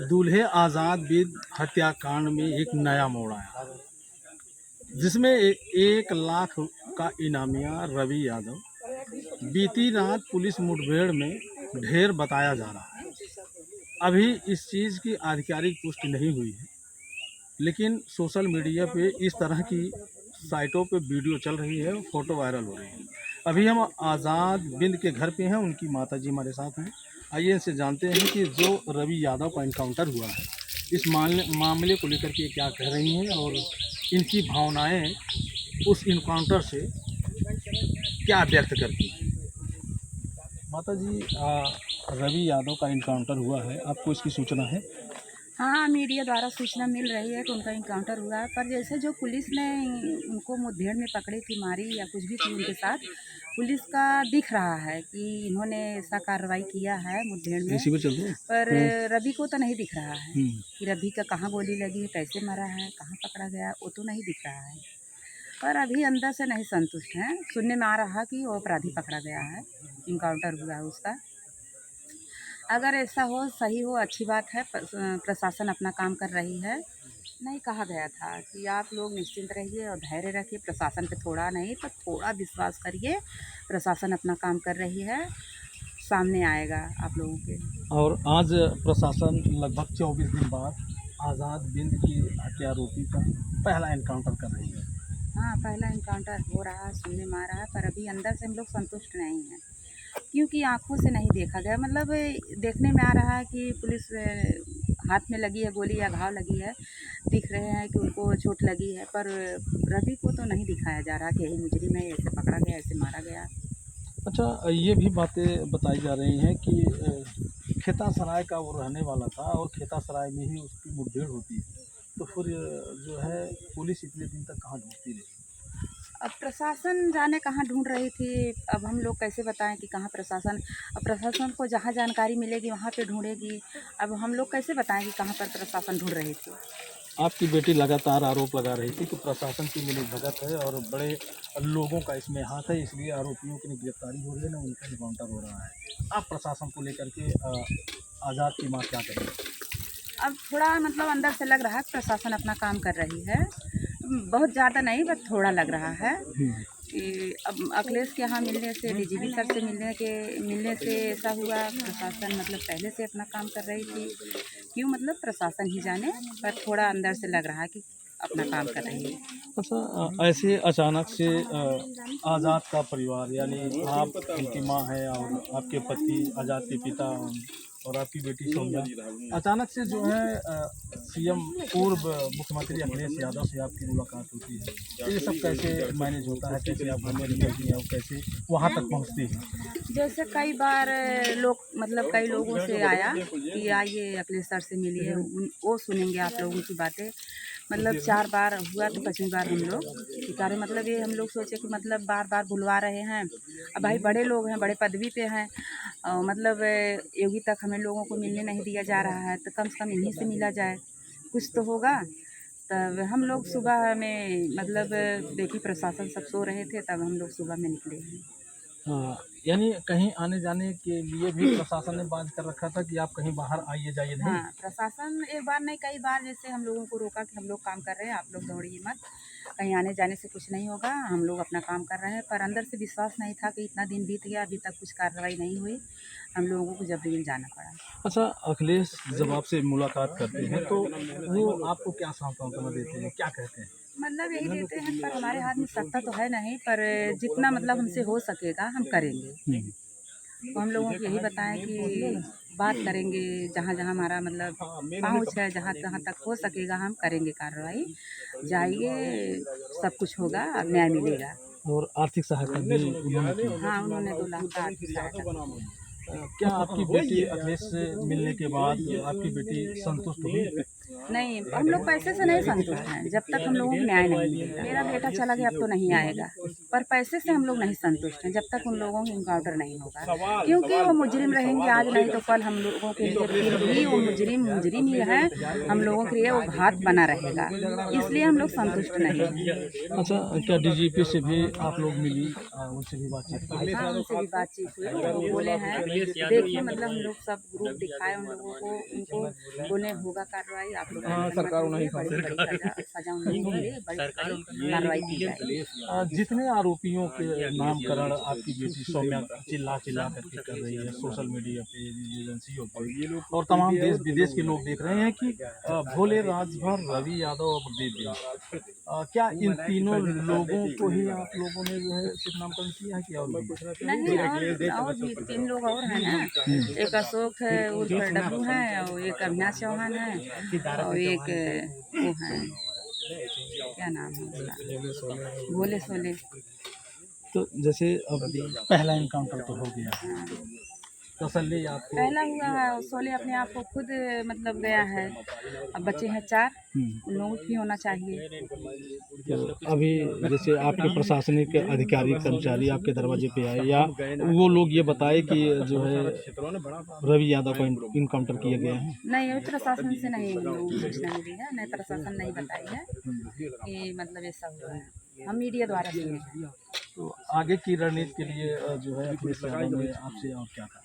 दूल्हे आज़ाद बिद हत्याकांड में एक नया मोड़ आया, जिसमें 1 लाख का इनामिया रवि यादव बीती रात पुलिस मुठभेड़ में ढेर बताया जा रहा है। अभी इस चीज़ की आधिकारिक पुष्टि नहीं हुई है, लेकिन सोशल मीडिया पे इस तरह की साइटों पे वीडियो चल रही है और फोटो वायरल हो रही है। अभी हम आज़ाद बिंद के घर पे हैं, उनकी माताजी हमारे साथ हैं। आइए इनसे जानते हैं कि जो रवि यादव का इनकाउंटर हुआ है, इस मामले को लेकर के क्या कह रही हैं और इनकी भावनाएं उस इनकाउंटर से क्या व्यक्त करती हैं। माताजी, रवि यादव का इनकाउंटर हुआ है, आपको इसकी सूचना है? हाँ, मीडिया द्वारा सूचना मिल रही है कि उनका इनकाउंटर हुआ है, पर जैसे जो पुलिस ने उनको मुठभेड़ में पकड़ी थी, मारी या कुछ भी थी उनके साथ, पुलिस का दिख रहा है कि इन्होंने ऐसा कार्रवाई किया है मुठभेड़ में। इसी में चल रहे हैं। पर रवि को तो नहीं दिख रहा है हम्म। कि रवि का कहाँ गोली लगी है, कैसे मरा है, कहाँ पकड़ा गया, वो तो नहीं दिख रहा है। पर अभी अंदर से नहीं संतुष्ट हैं। सुनने में आ रहा कि वो अपराधी पकड़ा गया है, इनकाउंटर हुआ है उसका। अगर ऐसा हो, सही हो, अच्छी बात है। प्रशासन अपना काम कर रही है। नहीं, कहा गया था कि आप लोग निश्चिंत रहिए और धैर्य रखिए, प्रशासन पे थोड़ा नहीं तो थोड़ा विश्वास करिए। प्रशासन अपना काम कर रही है, सामने आएगा आप लोगों के। और आज प्रशासन लगभग 24 दिन बाद आज़ाद बिंद की हत्यारोपी का पहला एनकाउंटर कर रही है। हाँ, पहला इनकाउंटर हो रहा है, सुनने में आ रहा है, पर अभी अंदर से हम लोग संतुष्ट नहीं हैं, क्योंकि आँखों से नहीं देखा गया। मतलब देखने में आ रहा है कि पुलिस हाथ में लगी है गोली या घाव लगी है, दिख रहे हैं कि उनको चोट लगी है, पर रवि को तो नहीं दिखाया जा रहा कि यही मुजरिम है, ऐसे पकड़ा गया, ऐसे मारा गया। अच्छा, ये भी बातें बताई जा रही हैं कि खेता सराय का वो रहने वाला था और खेता सराय में ही उसकी मुठभेड़ होती है, तो फिर जो है पुलिस इतने दिन तक कहाँ ढूंढती रही? अब प्रशासन जाने कहाँ ढूंढ रही थी, अब हम लोग कैसे बताएं कि कहाँ प्रशासन। अब प्रशासन को जहाँ जानकारी मिलेगी वहाँ पे ढूंढेगी। अब हम लोग कैसे बताएं कि कहाँ पर प्रशासन ढूंढ रही थी। आपकी बेटी लगातार आरोप लगा रही थी कि प्रशासन की मिलीभगत है और बड़े लोगों का इसमें हाथ है, इसलिए आरोपियों की गिरफ्तारी हो रही है, ना उनका इनकाउंटर हो रहा है। आप प्रशासन को लेकर के आज़ाद की माँ क्या करेंगे? अब थोड़ा मतलब अंदर से लग रहा है कि प्रशासन अपना काम कर रही है। बहुत ज़्यादा नहीं, बस थोड़ा लग रहा है कि अब अखिलेश के यहाँ मिलने से, डीजीपी सर से मिलने से ऐसा हुआ। प्रशासन मतलब पहले से अपना काम कर रही थी, क्यों मतलब प्रशासन ही जाने, पर थोड़ा अंदर से लग रहा है कि अपना काम कर रही है। अच्छा, ऐसे अचानक से आज़ाद का परिवार यानी आप इनकी माँ हैं और आपके पति आज़ाद के पिता और आपकी बेटी सौम्या, अचानक से जो है सीएम पूर्व मुख्यमंत्री अखिलेश यादव से आपकी मुलाकात होती है, तो ये सब कैसे मैनेज होता है, कैसे आप घूमने निकलती हैं और कैसे वहाँ तक पहुँचती हैं? जैसे कई बार लोग मतलब कई लोगों से आया कि आइए अखिलेश सर से मिलिए, वो सुनेंगे आप लोगों की बातें। मतलब 4 बार हुआ तो 5वीं बार हम लोग स्वीकारे। मतलब ये हम लोग सोचे कि मतलब बार बार बुलवा रहे हैं। अब भाई बड़े लोग हैं, बड़े पदवी पे हैं, और मतलब योगी तक हमें लोगों को मिलने नहीं दिया जा रहा है, तो कम से कम इन्हीं से मिला जाए, कुछ तो होगा। तब हम लोग सुबह में मतलब देखिए प्रशासन सब सो रहे थे, तब हम लोग सुबह में निकले हैं। हाँ, यानी कहीं आने जाने के लिए भी प्रशासन ने बात कर रखा था कि आप कहीं बाहर आइए जाइए नहीं? हाँ, प्रशासन एक बार नहीं कई बार जैसे हम लोगों को रोका कि हम लोग काम कर रहे हैं, आप लोग दौड़िए मत, कहीं आने जाने से कुछ नहीं होगा, हम लोग अपना काम कर रहे हैं। पर अंदर से विश्वास नहीं था कि इतना दिन बीत गया, अभी तक कुछ कार्रवाई नहीं हुई, हम लोगों को जबरन जाना पड़ा। अच्छा, अखिलेश जब आपसे मुलाकात करते हैं तो वो आपको क्या सांत्वना देते हैं, क्या कहते हैं? मतलब यही देते हैं, पर हमारे हाथ में सत्ता तो है नहीं, पर जितना मतलब हमसे हो सकेगा हम करेंगे। तो हम लोगों को यही बताएं कि बात करेंगे, जहाँ जहाँ हमारा मतलब पहुँच है, जहाँ जहाँ तक हो सकेगा हम करेंगे कार्रवाई। जाइए, सब कुछ होगा, न्याय मिलेगा। और आर्थिक सहायता भी उन्होंने की? हाँ, उन्होंने 2 लाख का आर्थिक सहायता दी। क्या आपकी बेटी अखिलेश से मिलने के बाद आपकी बेटी संतुष्ट हुई? नहीं, हम लोग पैसे से नहीं संतुष्ट हैं, जब तक हम लोगों को न्याय नहीं मिलेगा। मेरा बेटा चला गया, अब तो नहीं आएगा, पर पैसे से हम लोग नहीं संतुष्ट हैं जब तक उन लोगों का इनकाउंटर नहीं होगा, क्योंकि वो मुजरिम रहेंगे आज नहीं तो कल हम लोगों के लिए फिर भी वो मुजरिम ही है, हम लोगों के लिए वो घात बना रहेगा, इसलिए हम लोग संतुष्ट नहीं हैं। अच्छा, क्या डीजीपी से भी आप लोग मिली, उनसे भी बातचीत की? हाँ, उनसे भी बातचीत हुई, वो बोले हैं देखिए मतलब हम लोग सब ग्रुप दिखाए उन लोगों को, उनको बोले होगा कार्रवाई, आप लोग सरकार नहीं सजा उन लोगों के लिए बड़ी कार्रवाई की जाएगी। जितने आरोपियों के नामकरण आपकी बेटी सौम्या चिल्ला करके कर रही है सोशल मीडिया पे, एजेंसियों पे, और तमाम देश विदेश के लोग देख रहे हैं कि भोले राजभर, रवि यादव और प्रदीप बिंद, क्या इन तीनों लोगों को ही आप लोगों ने जो है सिर्फ नामकरण किया है कि और भी? नहीं, और भी 3 लोग और हैं ना, एक अशोक है उर्फ डब्लू है, और एक अविनाश चौहान है, और एक वो है क्या नाम है उसका, भोले सोले। तो जैसे अब पहला इनकाउंटर तो हो गया, तसल्ली आपको? पहला हुआ है, सोले अपने आप को खुद मतलब गया है, अब बच्चे हैं 4, उन लोगों की होना चाहिए। तो अभी जैसे आपके प्रशासनिक अधिकारी कर्मचारी आपके दरवाजे पे आए या वो लोग ये बताए कि जो है रवि यादव को इनकाउंटर किया गया है? नहीं, अभी प्रशासन से नहीं हम लोगों को सूचना मिली है, नहीं प्रशासन नहीं बताई है कि मतलब ऐसा हुआ है, हम मीडिया द्वारा सुने हैं। तो आगे की रणनीति के लिए जो है अखिलेश यादव ने आपसे और क्या कहा?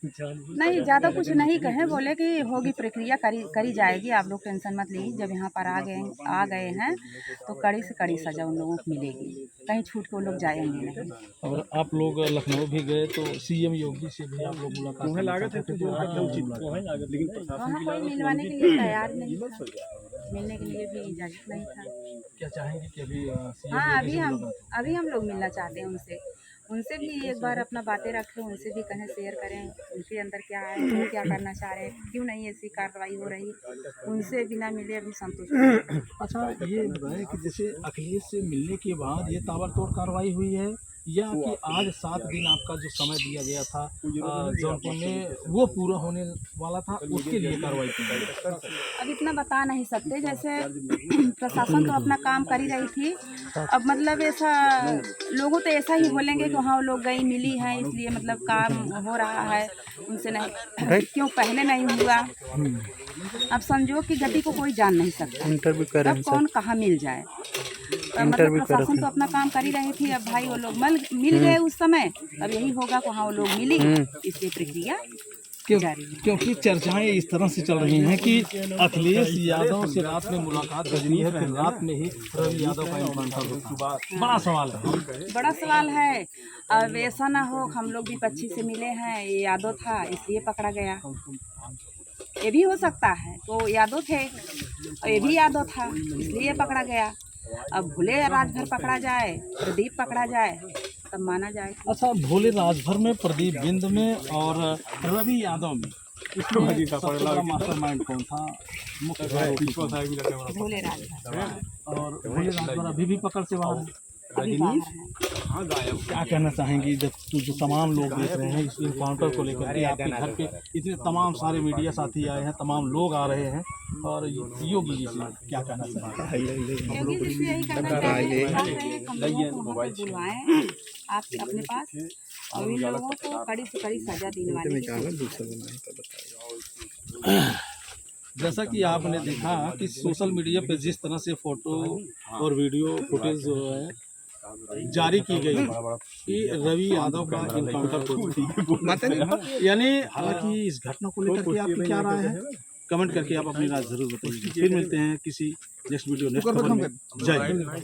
नहीं, ज़्यादा कुछ नहीं कहे, बोले कि होगी प्रक्रिया करी जाएगी, आप लोग टेंशन मत लीजिए, जब यहाँ पर आ गए हैं तो कड़ी से कड़ी सज़ा उन लोगों को मिलेगी, कहीं छूट के वो लोग जाएंगे नहीं। और आप लोग लखनऊ भी गए तो सीएम योगी से भी आप लोग मुलाकात वहाँ कोई मिलवाने के लिए तैयार नहीं था, मिलने के लिए भी इजाज़त नहीं था। क्या चाहेंगे कि अभी हाँ, अभी हम लोग मिलना चाहते हैं उनसे भी एक बार अपना बातें रखें, उनसे भी कहें शेयर करें, उनके अंदर क्या है, वो क्या करना चाह रहे हैं, क्यों नहीं ऐसी कार्रवाई हो रही, उनसे बिना मिले अभी संतुष्ट नहीं। अच्छा, ये बताएं कि जैसे अखिलेश से मिलने के बाद ये ताबड़तोड़ कार्रवाई हुई है या कि आज 7 दिन आपका जो समय दिया गया था जौनपुर में वो पूरा होने वाला था, उसके लिए कार्रवाई की गई? अब इतना बता नहीं सकते, जैसे प्रशासन तो अपना काम कर ही रही थी, अब मतलब ऐसा लोगों तो ऐसा ही बोलेंगे कि हाँ वो लोग गई मिली हैं इसलिए मतलब काम हो रहा है, उनसे नहीं क्यों पहले नहीं हुआ। अब संजोग की गति को कोई जान नहीं सकता, अब कौन कहाँ मिल जाए, मतलब प्रशासन तो अपना काम कर ही रही थी, अब भाई वो लोग मिल गए उस समय, अब यही होगा कि हाँ वो लोग मिली, इसलिए प्रक्रिया जारी है। क्योंकि चर्चाएं इस तरह से चल रही हैं कि अखिलेश यादव से रात में मुलाकात करनी है, फिर रात में ही रवि यादव का इनकाउंटर होगा। बड़ा सवाल है, बड़ा सवाल है। अब ऐसा ना हो हम लोग भी पक्षी से मिले हैं, ये यादव था इसलिए पकड़ा गया, ये भी हो सकता है, तो यादव थे और ये भी यादव था इसलिए पकड़ा गया। अब भोले राजभर पकड़ा जाए, प्रदीप पकड़ा जाए, तब माना जाए। अच्छा, भोले राजभर में, प्रदीप बिंद में और रवि यादव में इसमें सबसे बड़ा मास्टरमाइंड कौन था? भोले राजभर। और भोले राजभर अभी भी पकड़ से बाहर है। अभी बाहर है। क्या कहना चाहेंगी जब जो तमाम लोग देख रहे हैं इस इनकाउंटर को लेकर के, आपके घर पे इतने तमाम सारे मीडिया साथी आए हैं, तमाम लोग आ रहे हैं, और योगी जी से क्या कहना चाहेंगे? योगी जी से यही कहना चाहिए हम लोगों को वहाँ पे बुलवाएं आपके अपने पास, और इन लोगों को कड़ी से कड़ी सजा दिलवाने की। जैसा कि आपने देखा कि सोशल मीडिया पे जिस तरह से फोटो और वीडियो फुटेज जो है जारी की गई कि रवि यादव का इनकाउंटर, यानी हालांकि इस घटना को लेकर के आपकी क्या राय है, कमेंट करके आप अपनी राय जरूर बताइए। फिर मिलते हैं किसी नेक्स्ट वीडियो नेक्स्ट खबर में। जय हिंद।